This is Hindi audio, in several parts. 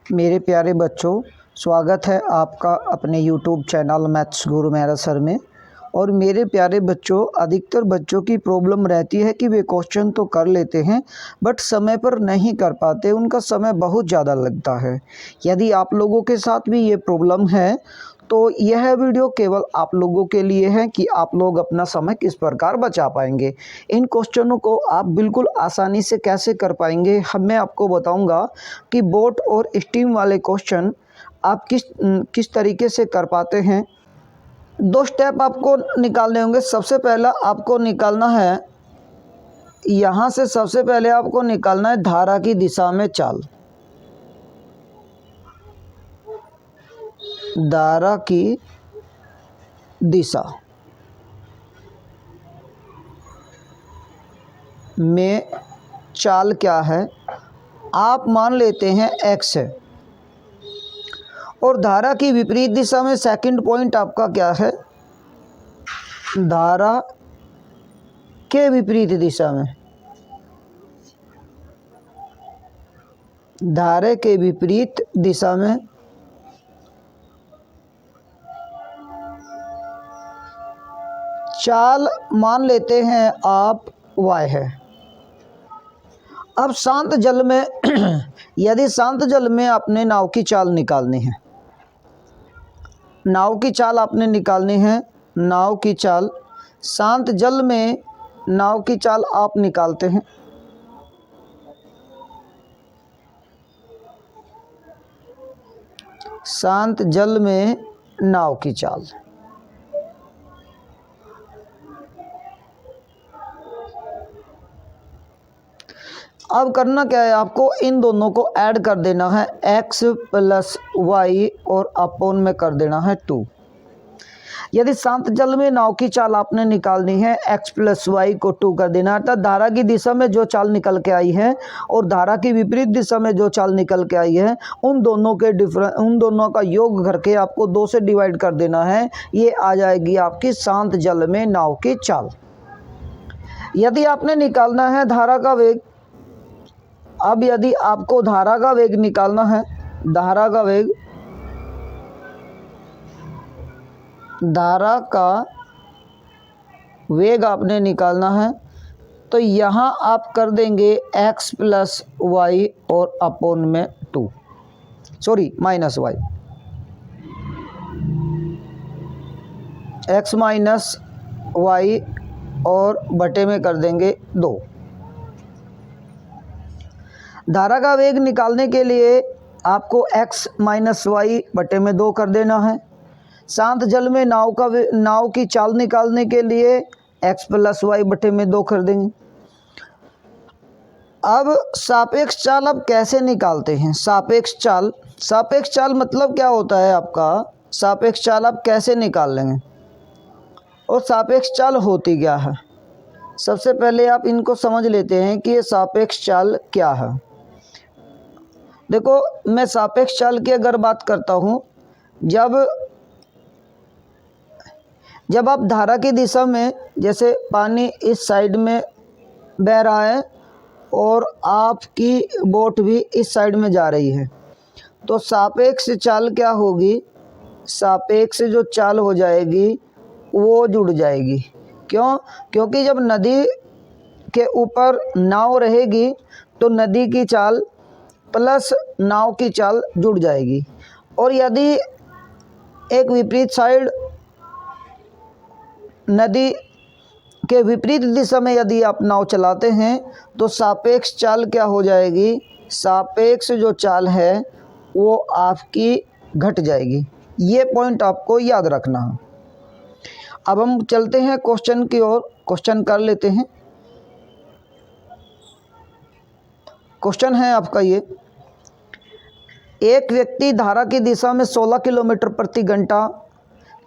मेरे प्यारे बच्चों, स्वागत है आपका अपने YouTube चैनल मैथ्स गुरु मेहरा सर में। और मेरे प्यारे बच्चों, अधिकतर बच्चों की प्रॉब्लम रहती है कि वे क्वेश्चन तो कर लेते हैं बट समय पर नहीं कर पाते, उनका समय बहुत ज़्यादा लगता है। यदि आप लोगों के साथ भी ये प्रॉब्लम है तो यह वीडियो केवल आप लोगों के लिए है कि आप लोग अपना समय किस प्रकार बचा पाएंगे। इन क्वेश्चनों को आप बिल्कुल आसानी से कैसे कर पाएंगे, मैं आपको बताऊंगा कि बोट और स्टीम वाले क्वेश्चन आप किस तरीके से कर पाते हैं। दो स्टेप आपको निकालने होंगे। सबसे पहला आपको निकालना है, यहाँ से सबसे पहले आपको निकालना है धारा की दिशा में चाल। धारा की दिशा में चाल क्या है, आप मान लेते हैं x है, और धारा की विपरीत दिशा में सेकंड पॉइंट आपका क्या है, धारा के विपरीत दिशा में, धारा के विपरीत दिशा में चाल मान लेते हैं आप y है। अब शांत जल में यदि शांत जल में आपने नाव की चाल निकालनी है, नाव की चाल आपने निकालनी है, नाव की चाल शांत जल में नाव की चाल आप निकालते हैं। शांत जल में नाव की चाल, अब करना क्या है, आपको इन दोनों को ऐड कर देना है, x प्लस वाई और अपोन में कर देना है 2। यदि शांत जल में नाव की चाल आपने निकालनी है, x प्लस वाई को 2 कर देना है, अर्थात धारा की दिशा में जो चाल निकल के आई है और धारा की विपरीत दिशा में जो चाल निकल के आई है, उन दोनों का योग करके आपको 2 से डिवाइड कर देना है। ये आ जाएगी आपकी शांत जल में नाव की चाल। यदि आपने निकालना है धारा का वेग, अब यदि आपको धारा का वेग निकालना है, धारा का वेग, धारा का वेग आपने निकालना है, तो यहाँ आप कर देंगे x प्लस वाई और अपोन में 2, sorry minus y, x minus y और बटे में कर देंगे 2। धारा का वेग निकालने के लिए आपको x माइनस वाई बटे में 2 कर देना है। शांत जल में नाव की चाल निकालने के लिए x प्लस वाई बटे में 2 कर देंगे। अब सापेक्ष चाल अब कैसे निकालते हैं, सापेक्ष चाल मतलब क्या होता है आपका, सापेक्ष चाल आप कैसे निकाल लेंगे और सापेक्ष चाल होती क्या है। सबसे पहले आप इनको समझ लेते हैं कि ये सापेक्ष चाल क्या है। देखो, मैं सापेक्ष चाल की अगर बात करता हूँ, जब आप धारा की दिशा में, जैसे पानी इस साइड में बह रहा है और आपकी बोट भी इस साइड में जा रही है, तो सापेक्ष चाल क्या होगी, सापेक्ष जो चाल हो जाएगी वो जुड़ जाएगी। क्यों? क्योंकि जब नदी के ऊपर नाव रहेगी तो नदी की चाल प्लस नाव की चाल जुड़ जाएगी। और यदि एक विपरीत साइड, नदी के विपरीत दिशा में यदि आप नाव चलाते हैं तो सापेक्ष चाल क्या हो जाएगी, सापेक्ष जो चाल है वो आपकी घट जाएगी। ये पॉइंट आपको याद रखना है। अब हम चलते हैं क्वेश्चन की ओर, क्वेश्चन कर लेते हैं। क्वेश्चन है आपका ये, एक व्यक्ति धारा की दिशा में 16 किलोमीटर प्रति घंटा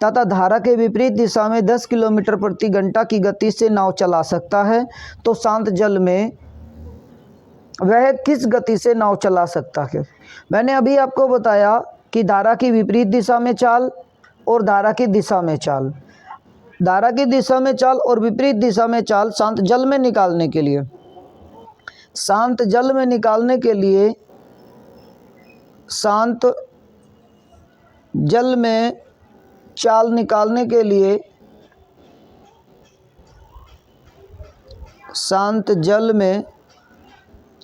तथा धारा के विपरीत दिशा में 10 किलोमीटर प्रति घंटा की गति से नाव चला सकता है, तो शांत जल में वह किस गति से नाव चला सकता है। मैंने अभी आपको बताया कि धारा की विपरीत दिशा में चाल और धारा की दिशा में चाल, धारा की दिशा में चाल और विपरीत दिशा में चाल शांत जल में निकालने के लिए, शांत जल में निकालने के लिए शांत जल में चाल निकालने के लिए, शांत जल में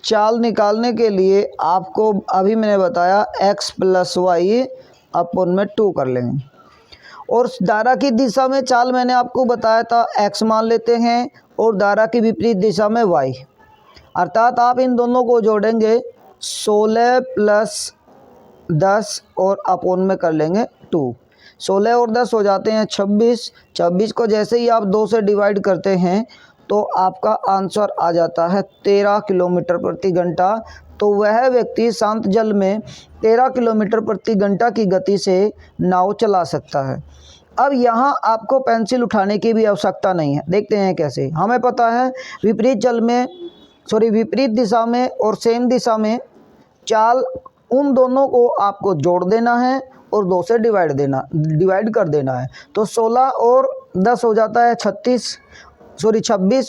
चाल निकालने के लिए आपको अभी मैंने बताया x + y अपन में 2 कर लेंगे। और धारा की दिशा में चाल मैंने आपको बताया था x मान लेते हैं और धारा की विपरीत दिशा में y, अर्थात आप इन दोनों को जोड़ेंगे 16 + 10 और अपन में कर लेंगे 2। 16 और 10 हो जाते हैं 26। 26 को जैसे ही आप 2 से डिवाइड करते हैं तो आपका आंसर आ जाता है 13 किलोमीटर प्रति घंटा। तो वह व्यक्ति शांत जल में 13 किलोमीटर प्रति घंटा की गति से नाव चला सकता है। अब यहाँ आपको पेंसिल उठाने की भी आवश्यकता नहीं है। देखते हैं कैसे। हमें पता है विपरीत दिशा में और सेम दिशा में चाल, उन दोनों को आपको जोड़ देना है और 2 से डिवाइड कर देना है। तो 16 और 10 हो जाता है 26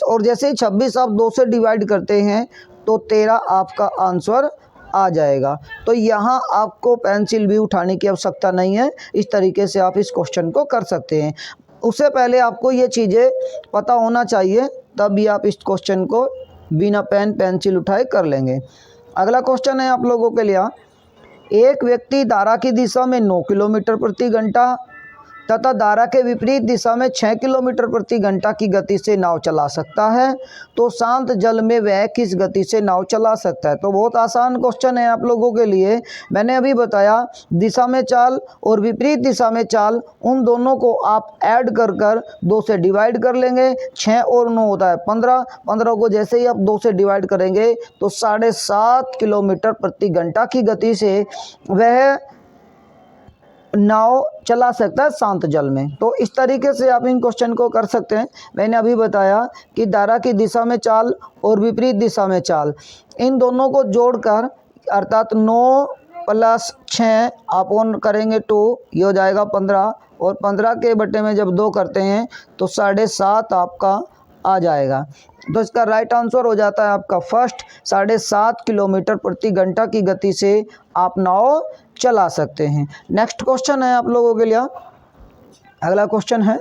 और जैसे ही 26 आप 2 से डिवाइड करते हैं तो 13 आपका आंसर आ जाएगा। तो यहाँ आपको पेंसिल भी उठाने की आवश्यकता नहीं है। इस तरीके से आप इस क्वेश्चन को कर सकते हैं। उससे पहले आपको ये चीज़ें पता होना चाहिए, तभी आप इस क्वेश्चन को बिना पेंसिल उठाए कर लेंगे। अगला क्वेश्चन है आप लोगों के लिए, एक व्यक्ति धारा की दिशा में 9 किलोमीटर प्रति घंटा तथा धारा के विपरीत दिशा में 6 किलोमीटर प्रति घंटा की गति से नाव चला सकता है, तो शांत जल में वह किस गति से नाव चला सकता है। तो बहुत आसान क्वेश्चन है आप लोगों के लिए। मैंने अभी बताया दिशा में चाल और विपरीत दिशा में चाल, उन दोनों को आप ऐड कर 2 से डिवाइड कर लेंगे। 6 और 9 होता है 15। 15 को जैसे ही आप 2 से डिवाइड करेंगे तो 7.5 किलोमीटर प्रति घंटा की गति से वह नाव चला सकता है शांत जल में। तो इस तरीके से आप इन क्वेश्चन को कर सकते हैं। मैंने अभी बताया कि धारा की दिशा में चाल और विपरीत दिशा में चाल, इन दोनों को जोड़कर अर्थात 9 + 6 अपन करेंगे 2, ये हो जाएगा 15 और 15 के बटे में जब 2 करते हैं तो 7.5 आपका आ जाएगा। तो इसका राइट आंसर हो जाता है आपका फर्स्ट, 7.5 किलोमीटर प्रति घंटा की गति से आप नाव चला सकते हैं। नेक्स्ट क्वेश्चन है आप लोगों के लिए। अगला क्वेश्चन है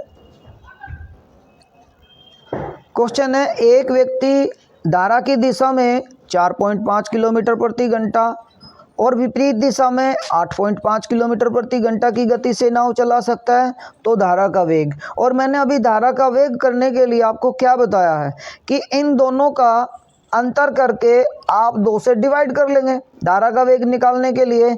एक व्यक्ति धारा की दिशा में 4.5 किलोमीटर प्रति घंटा और विपरीत दिशा में 8.5 किलोमीटर प्रति घंटा की गति से नाव चला सकता है, तो धारा का वेग। और मैंने अभी धारा का वेग करने के लिए आपको क्या बताया है कि इन दोनों का अंतर करके आप 2 से डिवाइड कर लेंगे धारा का वेग निकालने के लिए।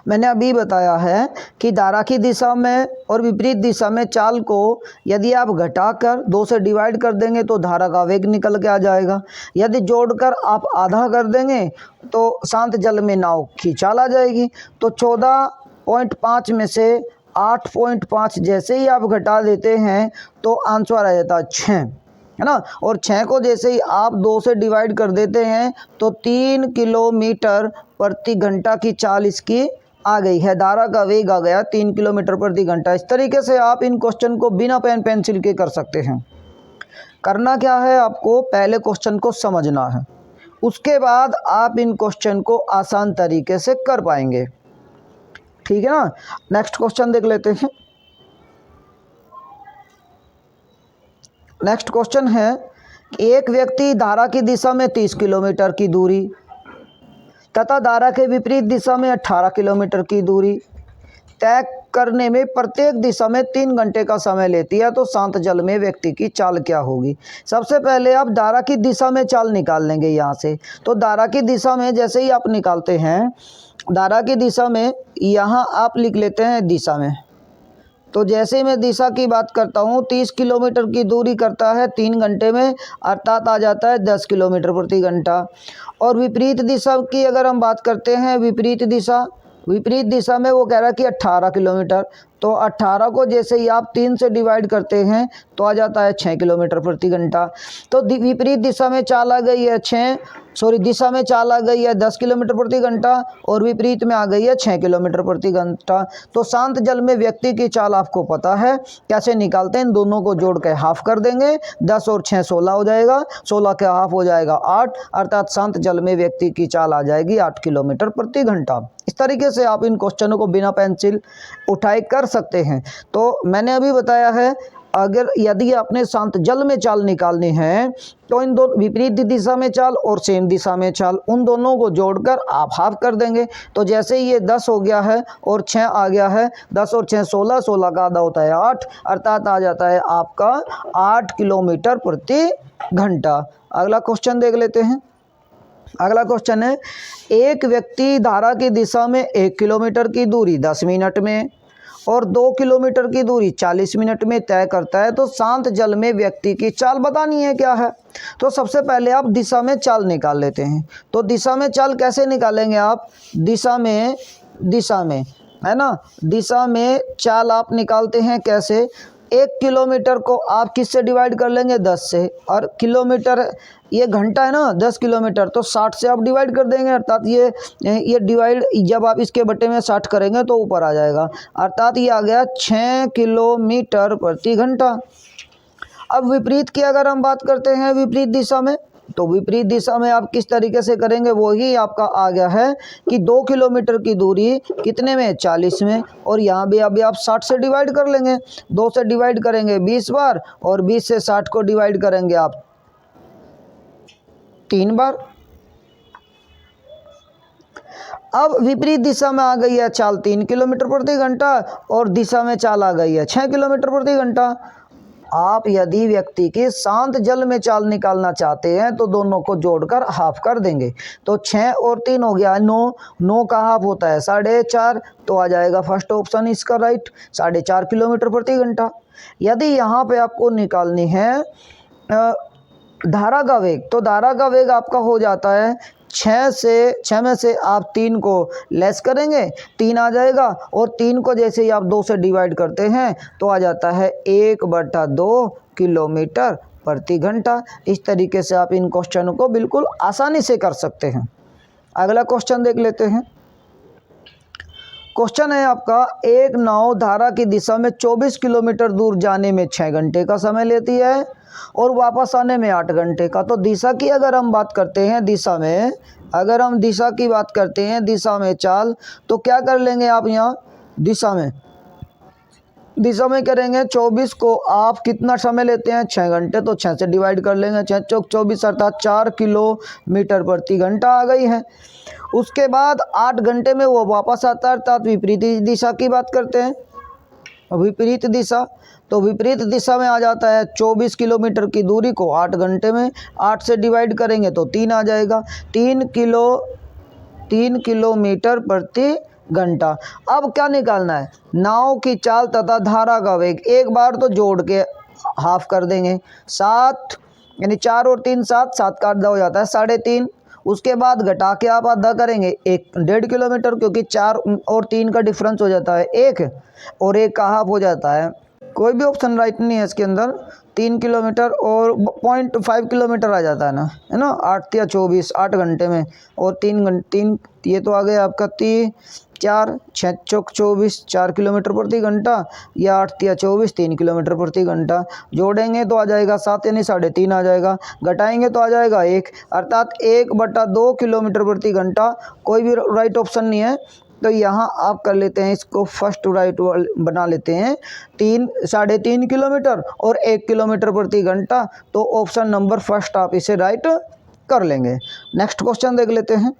मैंने अभी बताया है कि धारा की दिशा में और विपरीत दिशा में चाल को यदि आप घटाकर 2 से डिवाइड कर देंगे तो धारा का वेग निकल के आ जाएगा। यदि जोड़कर आप आधा कर देंगे तो शांत जल में नाव की चाल आ जाएगी। तो 14.5 में से 8.5 जैसे ही आप घटा देते हैं तो आंसर आ जाता है 6, है ना। और 6 को जैसे ही आप 2 से डिवाइड कर देते हैं तो 3 किलोमीटर प्रति घंटा की चाल इसकी आ गई है। धारा का वेग आ गया 3 किलोमीटर प्रति घंटा। इस तरीके से आप इन क्वेश्चन को बिना पेंसिल के कर सकते हैं। करना क्या है, आपको पहले क्वेश्चन को समझना है, उसके बाद आप इन क्वेश्चन को आसान तरीके से कर पाएंगे। ठीक है ना। नेक्स्ट क्वेश्चन देख लेते हैं। नेक्स्ट क्वेश्चन है, एक व्यक्ति धारा की दिशा में 30 किलोमीटर की दूरी तथा धारा के विपरीत दिशा में 18 किलोमीटर की दूरी तय करने में प्रत्येक दिशा में 3 घंटे का समय लेती है, तो शांत जल में व्यक्ति की चाल क्या होगी। सबसे पहले आप धारा की दिशा में चाल निकाल लेंगे यहाँ से। तो धारा की दिशा में जैसे ही आप निकालते हैं, धारा की दिशा में यहाँ आप लिख लेते हैं दिशा में। तो जैसे मैं दिशा की बात करता हूँ, 30 किलोमीटर की दूरी करता है 3 घंटे में, अर्थात आ जाता है 10 किलोमीटर प्रति घंटा। और विपरीत दिशा की अगर हम बात करते हैं, विपरीत दिशा में वो कह रहा है कि 18 किलोमीटर। तो 18 को जैसे ही आप 3 से डिवाइड करते हैं तो आ जाता है 6 किलोमीटर प्रति घंटा। तो विपरीत दिशा में चाल आ गई है 6 सॉरी दिशा में चाल आ गई है 10 किलोमीटर प्रति घंटा और विपरीत में आ गई है 6 किलोमीटर प्रति घंटा। तो शांत जल में व्यक्ति की चाल आपको पता है, कैसे निकालते हैं, इन दोनों को जोड़ के हाफ कर देंगे, 10 और 6 16 हो जाएगा, 16 का हाफ हो जाएगा 8, अर्थात शांत जल में व्यक्ति की चाल आ जाएगी 8 किलोमीटर प्रति घंटा। इस तरीके से आप इन क्वेश्चनों को बिना पेंसिल उठाए कर सकते हैं। तो मैंने अभी बताया है, अगर यदि आपने शांत जल में चाल निकालनी है तो इन दो विपरीत दिशा में चाल और सेम दिशा में चाल, उन दोनों को जोड़कर आप हाफ कर देंगे। तो जैसे ये 10 हो गया है और 6 आ गया है, 10 और 6 16, 16 का आधा होता है 8, अर्थात आ जाता है आपका 8 किलोमीटर प्रति घंटा। अगला क्वेश्चन देख लेते हैं। अगला क्वेश्चन है, एक व्यक्ति धारा की दिशा में 1 किलोमीटर की दूरी 10 मिनट में और 2 किलोमीटर की दूरी 40 मिनट में तय करता है, तो शांत जल में व्यक्ति की चाल बतानी है क्या है। तो सबसे पहले आप दिशा में चाल निकाल लेते हैं। तो दिशा में चाल कैसे निकालेंगे आप, दिशा में है ना, दिशा में चाल आप निकालते हैं कैसे, 1 किलोमीटर को आप किससे डिवाइड कर लेंगे, 10 से, और किलोमीटर ये घंटा है ना 10 किलोमीटर, तो 60 से आप डिवाइड कर देंगे, अर्थात ये डिवाइड जब आप इसके बटे में 60 करेंगे तो ऊपर आ जाएगा, अर्थात ये आ गया 6 किलोमीटर प्रति घंटा। अब विपरीत की अगर हम बात करते हैं विपरीत दिशा में, तो विपरीत दिशा में आप किस तरीके से करेंगे, वही आपका आ गया है कि 2 किलोमीटर की दूरी कितने में, 40 में, और यहाँ भी अभी आप 60 से डिवाइड कर लेंगे, 2 से डिवाइड करेंगे 20 बार और 20 से 60 को डिवाइड करेंगे आप 3 बार। अब विपरीत दिशा में आ गई है चाल 3 किलोमीटर प्रति घंटा और दिशा में चाल आ गई है 6 किलोमीटर प्रति घंटा। आप यदि व्यक्ति की शांत जल में चाल निकालना चाहते हैं तो दोनों को जोड़कर हाफ कर देंगे। तो 6 और 3 हो गया 9, 9 का हाफ होता है 4.5, तो आ जाएगा फर्स्ट ऑप्शन इसका राइट, 4.5 किलोमीटर प्रति घंटा। यदि यहाँ पे आपको निकालनी है धारा का वेग, तो धारा का वेग आपका हो जाता है 6 में से आप 3 को लेस करेंगे, 3 आ जाएगा, और 3 को जैसे ही आप 2 से डिवाइड करते हैं तो आ जाता है 1/2 किलोमीटर प्रति घंटा। इस तरीके से आप इन क्वेश्चनों को बिल्कुल आसानी से कर सकते हैं। अगला क्वेश्चन देख लेते हैं। क्वेश्चन है आपका, एक नाव धारा की दिशा में 24 किलोमीटर दूर जाने में 6 घंटे का समय लेती है और वापस आने में 8 घंटे का। तो दिशा की अगर हम बात करते हैं, दिशा में अगर हम दिशा की बात करते हैं, दिशा में चाल, तो क्या कर लेंगे आप यहाँ दिशा में करेंगे 24 को आप कितना समय लेते हैं, 6 घंटे, तो 6 से डिवाइड कर लेंगे, 6 चौक 24 अर्थात 4 किलोमीटर प्रति घंटा आ गई है। उसके बाद 8 घंटे में वो वापस आता है, अर्थात विपरीत दिशा की बात करते हैं, विपरीत दिशा। तो विपरीत दिशा में आ जाता है 24 किलोमीटर की दूरी को 8 घंटे में 8 से डिवाइड करेंगे तो 3 आ जाएगा, 3 किलोमीटर प्रति घंटा। अब क्या निकालना है, नाव की चाल तथा धारा का वेग, एक बार तो जोड़ के हाफ कर देंगे, 7 यानी 4 और 3 7, 7 का आधा हो जाता है 3.5। उसके बाद घटा के आप आधा करेंगे 1.5 किलोमीटर, क्योंकि 4 और 3 का डिफरेंस हो जाता है 1 और 1 का हाफ हो जाता है, कोई भी ऑप्शन राइट नहीं है इसके अंदर, 3 किलोमीटर और 0.5 किलोमीटर आ जाता है ना 8 या 24 8 घंटे में, और 3 ये तो आ गया आपका 4 6 चौक 24 4 किलोमीटर प्रति घंटा, या 8 या 24 3 किलोमीटर प्रति घंटा। जोड़ेंगे तो आ जाएगा 7 यानी 3.5 आ जाएगा, घटाएंगे तो आ जाएगा 1, अर्थात 1/2 किलोमीटर प्रति घंटा। कोई भी राइट ऑप्शन नहीं है, तो यहाँ आप कर लेते हैं इसको फर्स्ट राइट बना लेते हैं, 3.5 किलोमीटर और 1 किलोमीटर प्रति घंटा, तो ऑप्शन नंबर फर्स्ट आप इसे राइट कर लेंगे। नेक्स्ट क्वेश्चन देख लेते हैं।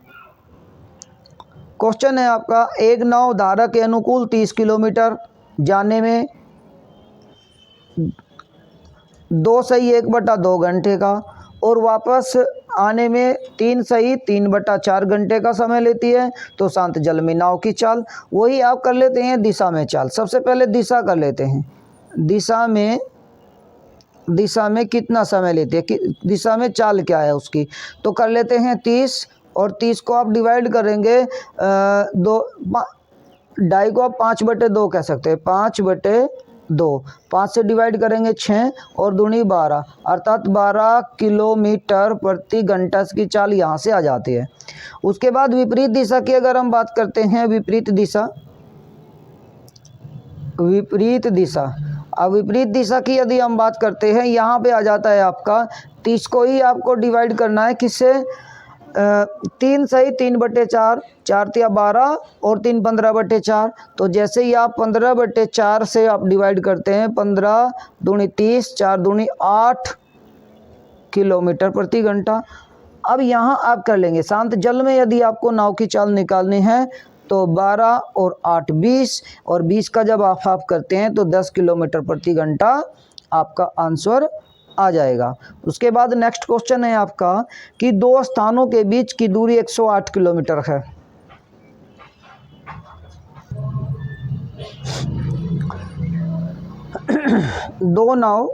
क्वेश्चन है आपका, एक नाव धारा के अनुकूल 30 किलोमीटर जाने में 2 सही 1/2 घंटे का और वापस आने में 3 सही 3/4 घंटे का समय लेती है, तो शांत जल में नाव की चाल, वही आप कर लेते हैं दिशा में चाल। सबसे पहले दिशा कर लेते हैं, दिशा में कितना समय लेती है, दिशा में चाल क्या है उसकी, तो कर लेते हैं 30, और 30 को आप डिवाइड करेंगे 2.5 को आप 5/2 कह सकते हैं, 5/2 2, 5 से डिवाइड करेंगे 6 और दूनी 12, अर्थात 12 किलोमीटर प्रति घंटा इसकी चाल यहाँ से आ जाती है। उसके बाद विपरीत दिशा की अगर हम बात करते हैं, विपरीत दिशा, अब विपरीत दिशा की यदि हम बात करते हैं, यहाँ पे आ जाता है आपका 30 को ही आपको डिवाइड करना है किससे, 3 सही 3/4, 4 तिया 12 और 3 15/4। तो जैसे ही आप 15/4 से आप डिवाइड करते हैं, 15 दूनी 30, 4 दूनी 8 किलोमीटर प्रति घंटा। अब यहाँ आप कर लेंगे शांत जल में यदि आपको नाव की चाल निकालनी है तो 12 और 8 20, और 20 का जब आप हाफ करते हैं तो 10 किलोमीटर प्रति घंटा आपका आंसर आ जाएगा। उसके बाद नेक्स्ट क्वेश्चन है आपका कि दो स्थानों के बीच की दूरी 108 किलोमीटर है। दो नाव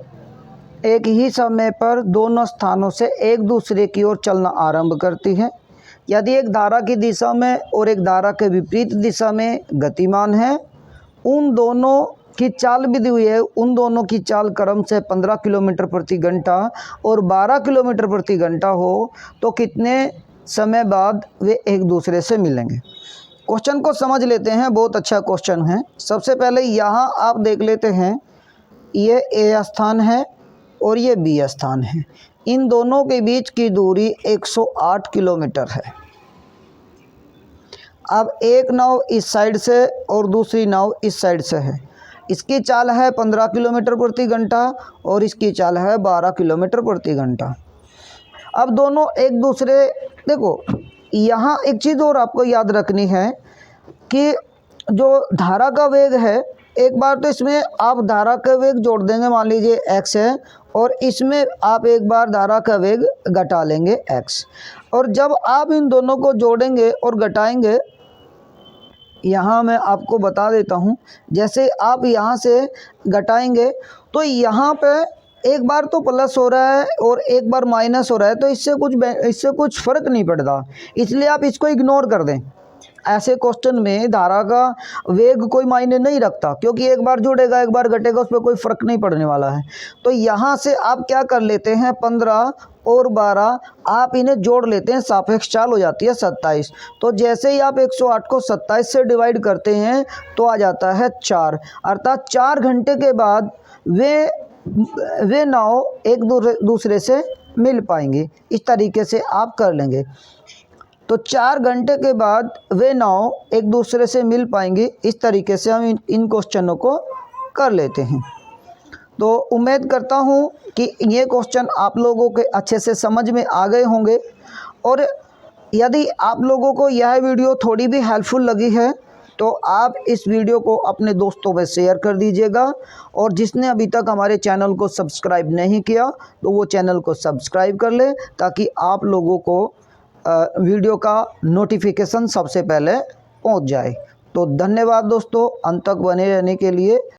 एक ही समय पर दोनों स्थानों से एक दूसरे की ओर चलना आरंभ करती है। यदि एक धारा की दिशा में और एक धारा के विपरीत दिशा में गतिमान है, उन दोनों की चाल भी दी हुई है, उन दोनों की चाल क्रम से 15 किलोमीटर प्रति घंटा और 12 किलोमीटर प्रति घंटा हो, तो कितने समय बाद वे एक दूसरे से मिलेंगे। क्वेश्चन को समझ लेते हैं, बहुत अच्छा क्वेश्चन है। सबसे पहले यहाँ आप देख लेते हैं, ये ए स्थान है और ये बी स्थान है। इन दोनों के बीच की दूरी 108 किलोमीटर है। अब एक नाव इस साइड से और दूसरी नाव इस साइड से है। इसकी चाल है 15 किलोमीटर प्रति घंटा और इसकी चाल है 12 किलोमीटर प्रति घंटा। अब दोनों एक दूसरे, देखो यहाँ एक चीज़ और आपको याद रखनी है कि जो धारा का वेग है, एक बार तो इसमें आप धारा का वेग जोड़ देंगे, मान लीजिए x है, और इसमें आप एक बार धारा का वेग घटा लेंगे x। और जब आप इन दोनों को जोड़ेंगे और घटाएंगे, यहाँ मैं आपको बता देता हूँ, जैसे आप यहाँ से घटाएंगे तो यहाँ पे एक बार तो प्लस हो रहा है और एक बार माइनस हो रहा है, तो इससे कुछ फ़र्क नहीं पड़ता, इसलिए आप इसको इग्नोर कर दें। ऐसे क्वेश्चन में धारा का वेग कोई मायने नहीं रखता, क्योंकि एक बार जुड़ेगा एक बार घटेगा, उस पर कोई फ़र्क नहीं पड़ने वाला है। तो यहाँ से आप क्या कर लेते हैं, 15 और 12 आप इन्हें जोड़ लेते हैं, सापेक्ष चाल हो जाती है 27। तो जैसे ही आप 108 को 27 से डिवाइड करते हैं तो आ जाता है 4, अर्थात 4 घंटे के बाद वे नाव एक दूसरे से मिल पाएंगे। इस तरीके से आप कर लेंगे। तो 4 घंटे के बाद वे नाव एक दूसरे से मिल पाएंगे। इस तरीके से हम इन क्वेश्चनों को कर लेते हैं। तो उम्मीद करता हूँ कि ये क्वेश्चन आप लोगों के अच्छे से समझ में आ गए होंगे। और यदि आप लोगों को यह वीडियो थोड़ी भी हेल्पफुल लगी है तो आप इस वीडियो को अपने दोस्तों में शेयर कर दीजिएगा। और जिसने अभी तक हमारे चैनल को सब्सक्राइब नहीं किया तो वो चैनल को सब्सक्राइब कर ले, ताकि आप लोगों को वीडियो का नोटिफिकेशन सबसे पहले पहुंच जाए। तो धन्यवाद दोस्तों, अंत तक बने रहने के लिए।